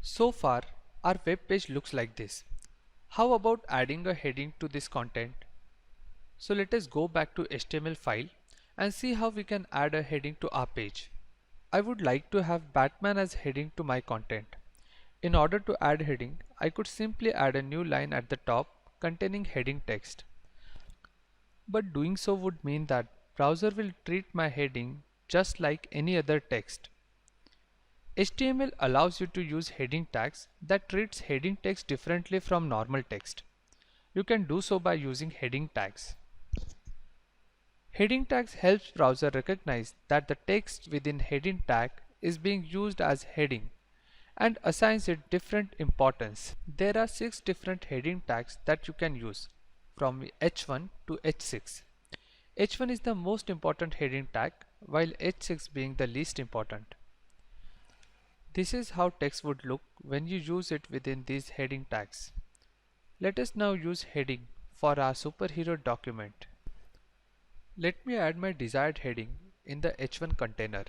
So far, our web page looks like this. How about adding a heading to this content? So let us go back to HTML file and see how we can add a heading to our page. I would like to have Batman as heading to my content. In order to add heading, I could simply add a new line at the top containing heading text. But doing so would mean that browser will treat my heading just like any other text. HTML allows you to use heading tags that treats heading text differently from normal text. You can do so by using heading tags. Heading tags helps browser recognize that the text within heading tag is being used as heading and assigns it different importance. There are 6 different heading tags that you can use from H1 to H6. H1 is the most important heading tag while H6 being the least important. This is how text would look when you use it within these heading tags. Let us now use heading for our superhero document. Let me add my desired heading in the H1 container.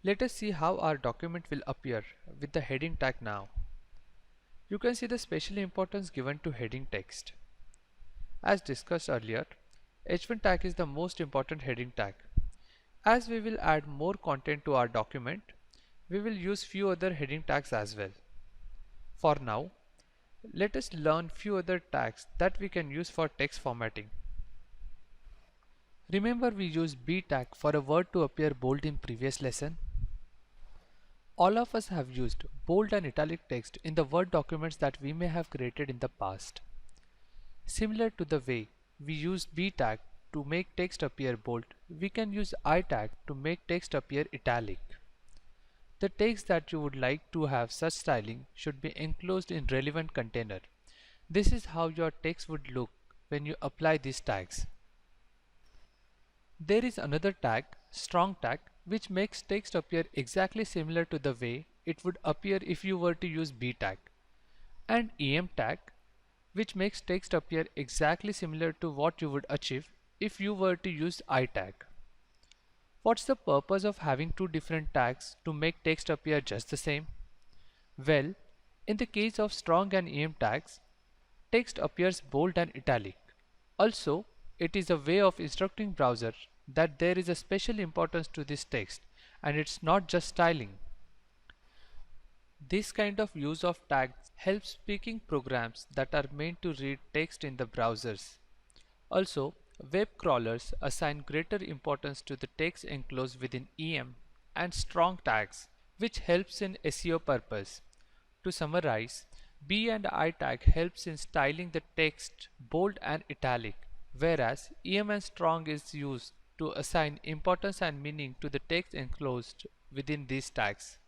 Let us see how our document will appear with the heading tag now. You can see the special importance given to heading text. As discussed earlier, H1 tag is the most important heading tag. As we will add more content to our document, we will use few other heading tags as well. For now, let us learn few other tags that we can use for text formatting. Remember we used B tag for a word to appear bold in previous lesson? All of us have used bold and italic text in the Word documents that we may have created in the past. Similar to the way we used B tag to make text appear bold, we can use I tag to make text appear italic. The text that you would like to have such styling should be enclosed in relevant container. This is how your text would look when you apply these tags. There is another tag, strong tag, which makes text appear exactly similar to the way it would appear if you were to use B tag, and EM tag, which makes text appear exactly similar to what you would achieve if you were to use I tag. What's the purpose of having two different tags to make text appear just the same? Well, in the case of strong and EM tags, text appears bold and italic. Also, it is a way of instructing browser that there is a special importance to this text and it's not just styling. This kind of use of tags helps speaking programs that are meant to read text in the browsers. Also, web crawlers assign greater importance to the text enclosed within EM and strong tags, which helps in SEO purpose. To summarize, B and I tag helps in styling the text bold and italic, whereas EM and strong is used to assign importance and meaning to the text enclosed within these tags.